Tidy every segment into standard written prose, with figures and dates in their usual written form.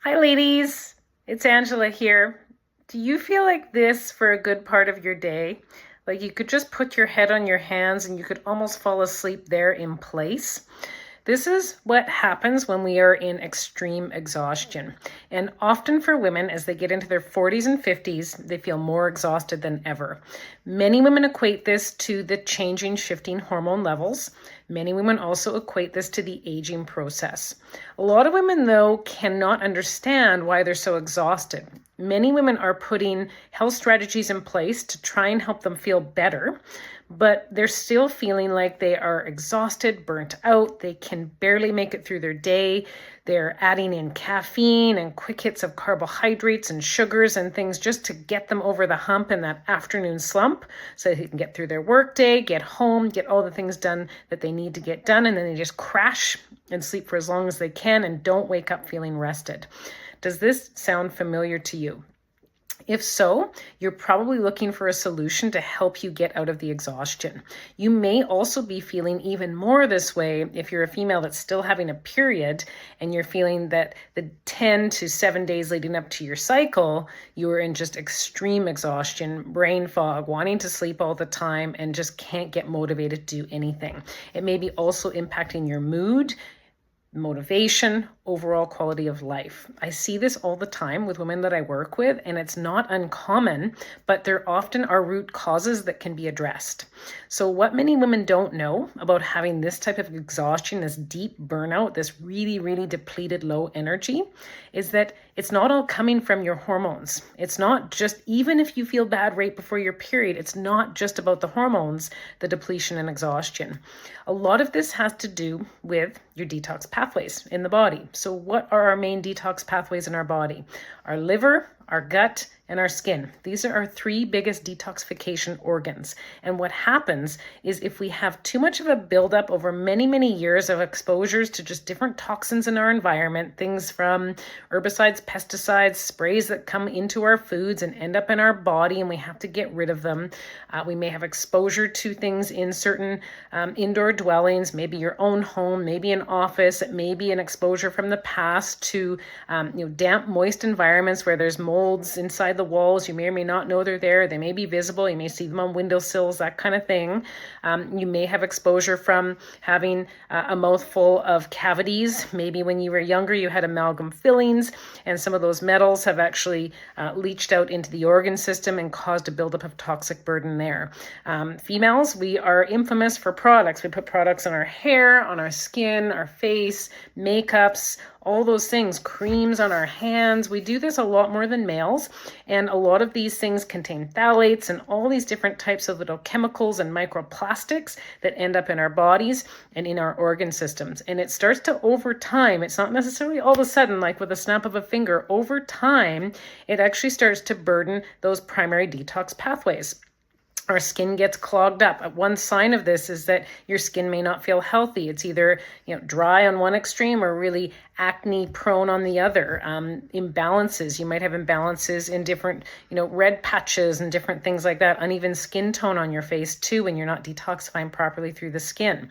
Hi, ladies. It's Angela here. Do you feel like this for a good part of your day? Like you could just put your head on your hands and you could almost fall asleep there in place? This is what happens when we are in extreme exhaustion. And often for women, as they get into their 40s and 50s, they feel more exhausted than ever. Many women equate this to the changing, shifting hormone levels. Many women also equate this to the aging process. A lot of women, though, cannot understand why they're so exhausted. Many women are putting health strategies in place to try and help them feel better, but they're still feeling like they are exhausted, burnt out. They can barely make it through their day. They're adding in caffeine and quick hits of carbohydrates and sugars and things just to get them over the hump in that afternoon slump so they can get through their workday, get home, get all the things done that they need to get done, and then they just crash and sleep for as long as they can and don't wake up feeling rested. Does this sound familiar to you? If so, you're probably looking for a solution to help you get out of the exhaustion. You may also be feeling even more this way if you're a female that's still having a period and you're feeling that the 10 to 7 days leading up to your cycle, you are in just extreme exhaustion, brain fog, wanting to sleep all the time, and just can't get motivated to do anything. It may be also impacting your mood, motivation, overall quality of life. I see this all the time with women that I work with, and it's not uncommon, but there often are root causes that can be addressed. So what many women don't know about having this type of exhaustion, this deep burnout, this really, really depleted low energy, is that it's not all coming from your hormones. It's not just, even if you feel bad right before your period, it's not just about the hormones, the depletion and exhaustion. A lot of this has to do with your detox pathways in the body. So what are our main detox pathways in our body? Our liver, our gut, and our skin. These are our three biggest detoxification organs. And what happens is if we have too much of a buildup over many, many years of exposures to just different toxins in our environment, things from herbicides, pesticides, sprays that come into our foods and end up in our body, and we have to get rid of them. We may have exposure to things in certain indoor dwellings, maybe your own home, maybe an office. It may be an exposure from the past to damp, moist environments where there's molds inside the walls. You may or may not know they're there. They may be visible. You may see them on windowsills, that kind of thing. You may have exposure from having a mouthful of cavities. Maybe when you were younger, you had amalgam fillings, and some of those metals have actually leached out into the organ system and caused a buildup of toxic burden there. Females, we are infamous for products. We put products on our hair, on our skin, our face, makeups, all those things, creams on our hands. We do this a lot more than males. And a lot of these things contain phthalates and all these different types of little chemicals and microplastics that end up in our bodies and in our organ systems. And it starts to, over time, it's not necessarily all of a sudden, like with a snap of a finger, over time, it actually starts to burden those primary detox pathways. Our skin gets clogged up. One sign of this is that your skin may not feel healthy. It's either dry on one extreme or really acne prone on the other. Imbalances. You might have imbalances in different, red patches and different things like that. Uneven skin tone on your face too when you're not detoxifying properly through the skin.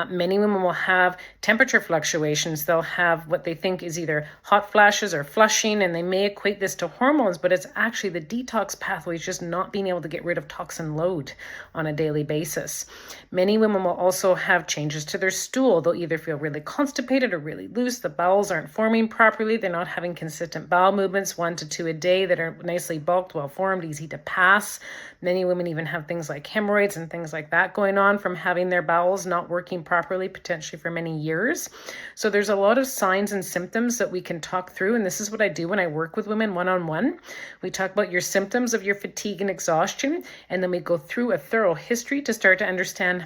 Many women will have temperature fluctuations. They'll have what they think is either hot flashes or flushing, and they may equate this to hormones, but it's actually the detox pathways just not being able to get rid of toxin load on a daily basis. Many women will also have changes to their stool. They'll either feel really constipated or really loose. The bowels aren't forming properly. They're not having consistent bowel movements, 1 to 2 a day, that are nicely bulked, well formed, easy to pass. Many women even have things like hemorrhoids and things like that going on from having their bowels not working properly, potentially for many years. So there's a lot of signs and symptoms that we can talk through. And this is what I do when I work with women one-on-one. We talk about your symptoms of your fatigue and exhaustion, and then we go through a thorough history to start to understand,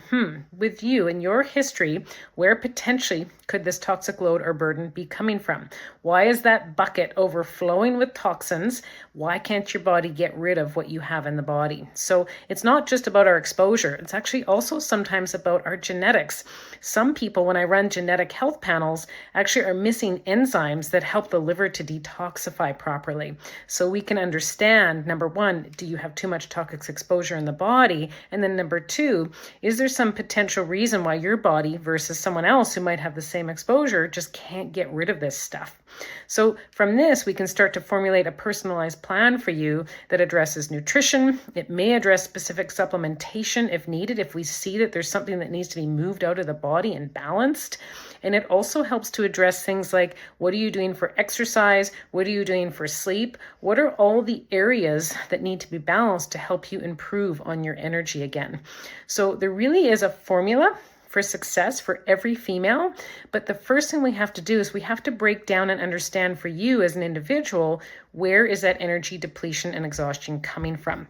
with you and your history, where potentially could this toxic load or burden be coming from? Why is that bucket overflowing with toxins? Why can't your body get rid of what you have in the body? So it's not just about our exposure. It's actually also sometimes about our genetics. Some people, when I run genetic health panels, actually are missing enzymes that help the liver to detoxify properly. So we can understand, number one, do you have too much toxic exposure in the body? And then number two, is there some potential reason why your body versus someone else who might have the same exposure just can't get rid of this stuff? So from this, we can start to formulate a personalized plan for you that addresses nutrition. It may address specific supplementation if needed, if we see that there's something that needs to be moved out of the body and balanced. And it also helps to address things like, what are you doing for exercise? What are you doing for sleep? What are all the areas that need to be balanced to help you improve on your energy again? So there really is a formula for success for every female. But the first thing we have to do is we have to break down and understand for you as an individual, where is that energy depletion and exhaustion coming from?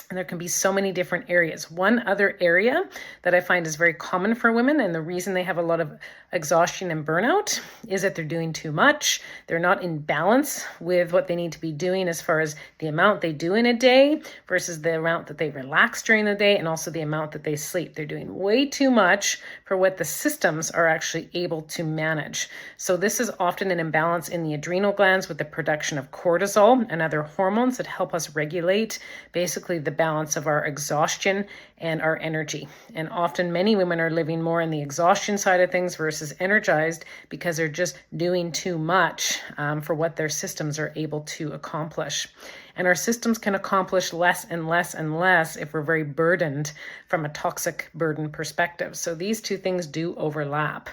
And there can be so many different areas. One other area that I find is very common for women, and the reason they have a lot of exhaustion and burnout, is that they're doing too much. They're not in balance with what they need to be doing as far as the amount they do in a day versus the amount that they relax during the day, and also the amount that they sleep. They're doing way too much for what the systems are actually able to manage. So this is often an imbalance in the adrenal glands with the production of cortisol and other hormones that help us regulate basically the balance of our exhaustion and our energy. And often many women are living more in the exhaustion side of things versus energized because they're just doing too much for what their systems are able to accomplish. And our systems can accomplish less and less and less if we're very burdened from a toxic burden perspective. So these two things do overlap.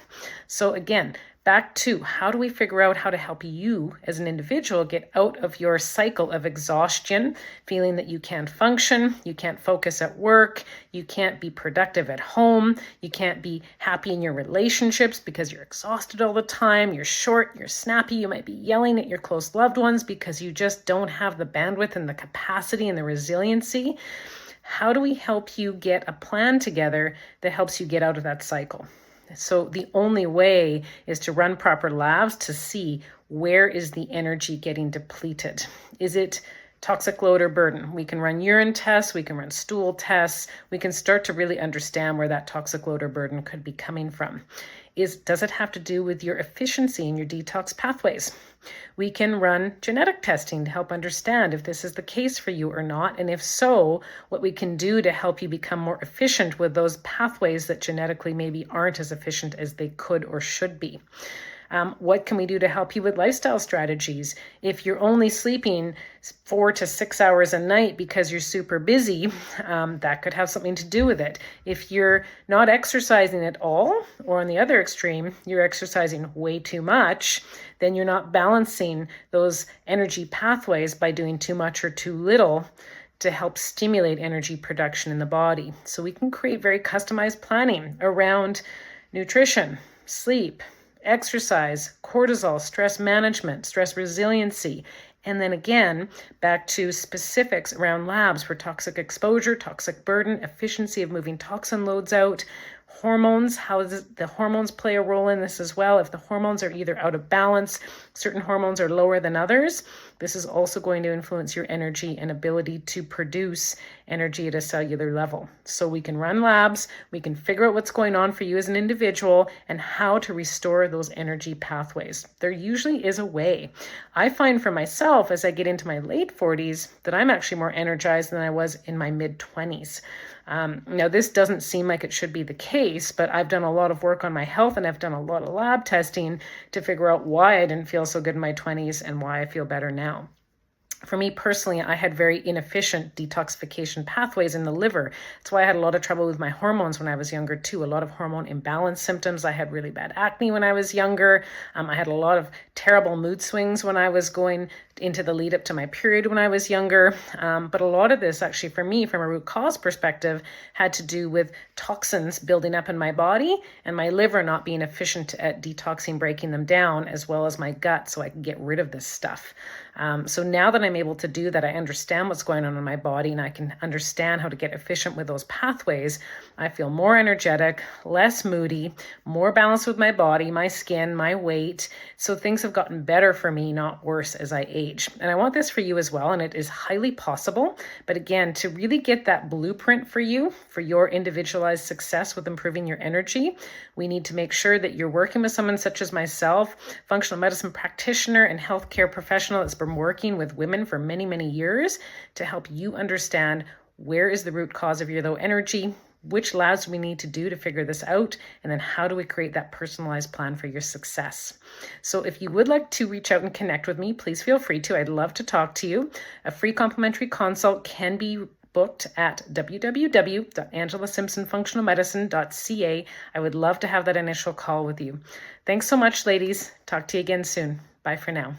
So again, back to how do we figure out how to help you as an individual get out of your cycle of exhaustion, feeling that you can't function, you can't focus at work, you can't be productive at home, you can't be happy in your relationships because you're exhausted all the time, you're short, you're snappy, you might be yelling at your close loved ones because you just don't have the bandwidth and the capacity and the resiliency. How do we help you get a plan together that helps you get out of that cycle? So the only way is to run proper labs to see where is the energy getting depleted. Is it toxic load or burden? We can run urine tests, we can run stool tests, we can start to really understand where that toxic load or burden could be coming from. Does it have to do with your efficiency in your detox pathways? We can run genetic testing to help understand if this is the case for you or not, and if so, what we can do to help you become more efficient with those pathways that genetically maybe aren't as efficient as they could or should be. What can we do to help you with lifestyle strategies? If you're only sleeping 4 to 6 hours a night because you're super busy, that could have something to do with it. If you're not exercising at all, or on the other extreme, you're exercising way too much, then you're not balancing those energy pathways by doing too much or too little to help stimulate energy production in the body. So we can create very customized planning around nutrition, sleep, exercise, cortisol, stress management, stress resiliency, and then again, back to specifics around labs for toxic exposure, toxic burden, efficiency of moving toxin loads out, hormones, how does the hormones play a role in this as well? If the hormones are either out of balance, certain hormones are lower than others, this is also going to influence your energy and ability to produce energy at a cellular level. So we can run labs, we can figure out what's going on for you as an individual and how to restore those energy pathways. There usually is a way. I find for myself as I get into my late 40s that I'm actually more energized than I was in my mid 20s. Now, this doesn't seem like it should be the case, but I've done a lot of work on my health and I've done a lot of lab testing to figure out why I didn't feel so good in my 20s and why I feel better now. For me personally, I had very inefficient detoxification pathways in the liver. That's why I had a lot of trouble with my hormones when I was younger too. A lot of hormone imbalance symptoms. I had really bad acne when I was younger. I had a lot of terrible mood swings when I was going into the lead up to my period when I was younger. But a lot of this actually for me, from a root cause perspective, had to do with toxins building up in my body and my liver not being efficient at detoxing, breaking them down, as well as my gut so I can get rid of this stuff. So now that I'm able to do that, I understand what's going on in my body and I can understand how to get efficient with those pathways. I feel more energetic, less moody, more balanced with my body, my skin, my weight. So things have gotten better for me, not worse as I age. And I want this for you as well. And it is highly possible. But again, to really get that blueprint for you, for your individualized success with improving your energy, we need to make sure that you're working with someone such as myself, functional medicine practitioner and healthcare professional that's been working with women for many, many years to help you understand Where is the root cause of your low energy? Which labs do we need to do to figure this out? And then how do we create that personalized plan for your success? So if you would like to reach out and connect with me, please feel free to. I'd love to talk to you. A free complimentary consult can be booked at www.angelasimpsonfunctionalmedicine.ca. I would love to have that initial call with you. Thanks so much, ladies. Talk to you again soon. Bye for now.